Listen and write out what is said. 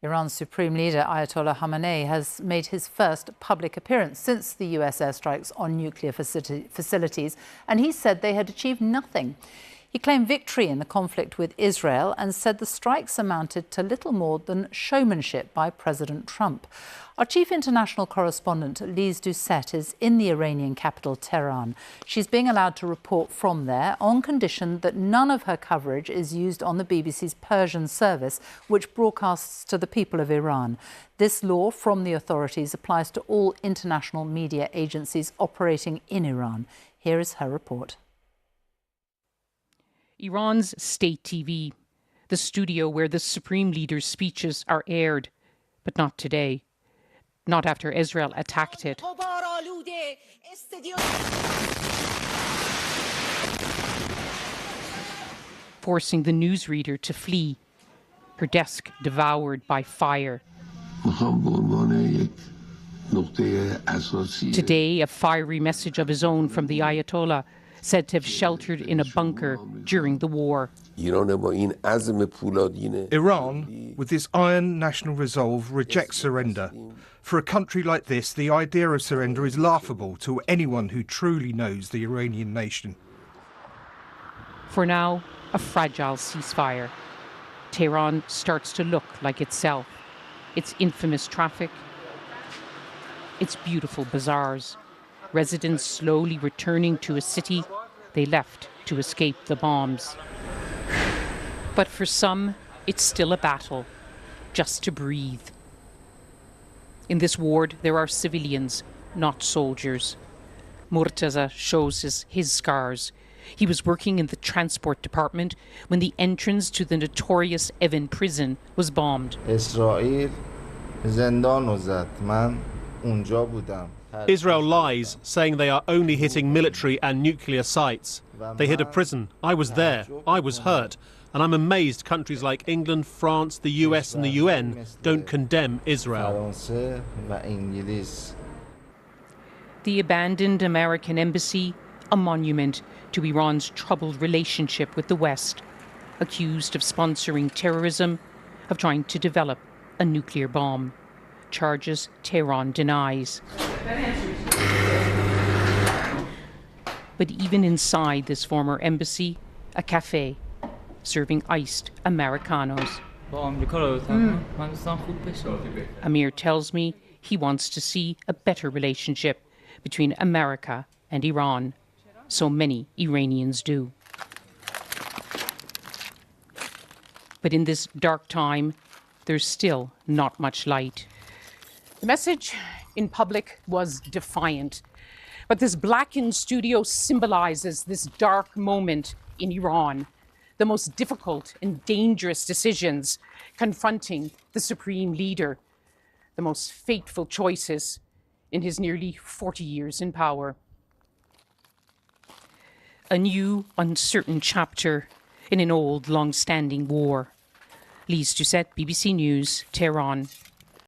Iran's supreme leader Ayatollah Khamenei has made his first public appearance since the US airstrikes on nuclear facilities, and he said they had achieved nothing. He claimed victory in the conflict with Israel and said the strikes amounted to little more than showmanship by President Trump. Our chief international correspondent, Lise Doucette, is in the Iranian capital, Tehran. She's being allowed to report from there on condition that none of her coverage is used on the BBC's Persian service, which broadcasts to the people of Iran. This law from the authorities applies to all international media agencies operating in Iran. Here is her report. Iran's state TV, the studio where the supreme leader's speeches are aired, but not today. Not after Israel attacked it. Forcing the newsreader to flee, her desk devoured by fire. Today, a fiery message of his own from the Ayatollah, said to have sheltered in a bunker during the war. Iran, with this iron national resolve, rejects surrender. For a country like this, the idea of surrender is laughable to anyone who truly knows the Iranian nation. For now, a fragile ceasefire. Tehran starts to look like itself. Its infamous traffic, its beautiful bazaars. Residents slowly returning to a city they left to escape the bombs. But for some, it's still a battle, just to breathe. In this ward, there are civilians, not soldiers. Murtaza shows his scars. He was working in the transport department when the entrance to the notorious Evin prison was bombed. Israel lies, saying they are only hitting military and nuclear sites. They hit a prison. I was there. I was hurt. And I'm amazed countries like England, France, the US and the UN don't condemn Israel. The abandoned American embassy, a monument to Iran's troubled relationship with the West, accused of sponsoring terrorism, of trying to develop a nuclear bomb. Charges Tehran denies. But even inside this former embassy, a cafe serving iced Americanos. Amir tells me he wants to see a better relationship between America and Iran. So many Iranians do. But in this dark time, there's still not much light. The message in public was defiant, but this blackened studio symbolizes this dark moment in Iran, the most difficult and dangerous decisions confronting the supreme leader, the most fateful choices in his nearly 40 years in power. A new, uncertain chapter in an old, long-standing war. Lise Doucette, BBC News, Tehran.